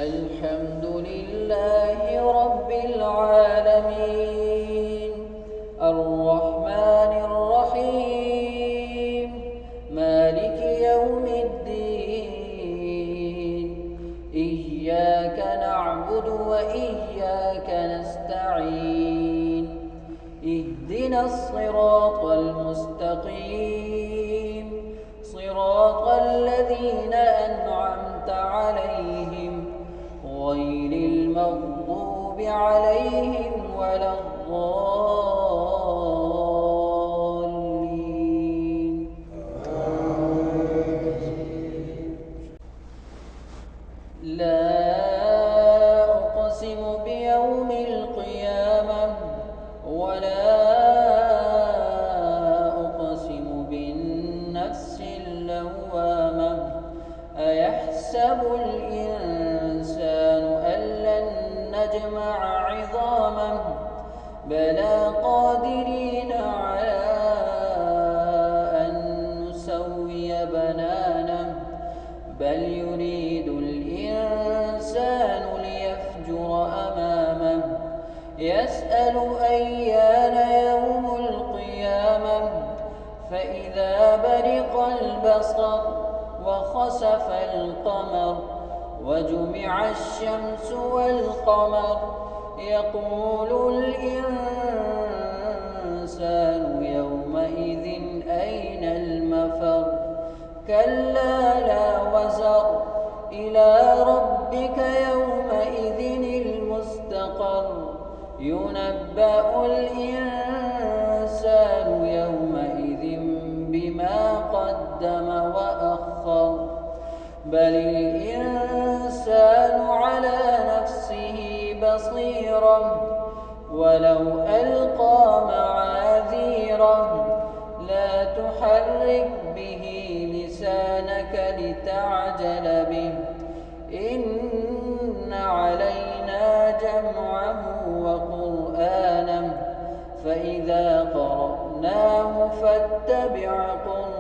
الحمد لله رب العالمين الرحمن الرحيم مالك يوم الدين إياك نعبد وإياك نستعين اهدنا الصراط المستقيم صراط الذين أنعمت عليهم غير المغضوب عليهم ولا الضالين. لا أقسم بيوم القيامة ولا أقسم بالنفس اللوامة أيحسب الإنسان أن لن نجمع عظامه بلى قادرين على أن نسوي بنانه بل يريد الإنسان ليفجر أمامه يسأل أيان يوم القيامة فإذا برق البصر وخسف القمر وجمع الشمس والقمر يقول الإنسان يومئذ أين المفر كلا لا وزر إلى ربك يومئذ المستقر ينبأ الإنسان يومئذ بما قدم وأخر بل الإنسان على نفسه بصيرة ولو ألقى معاذيره لا تحرك به لسانك لتعجل به إن علينا جمعه وقرآنه فإذا قرأناه فاتبع قرآنه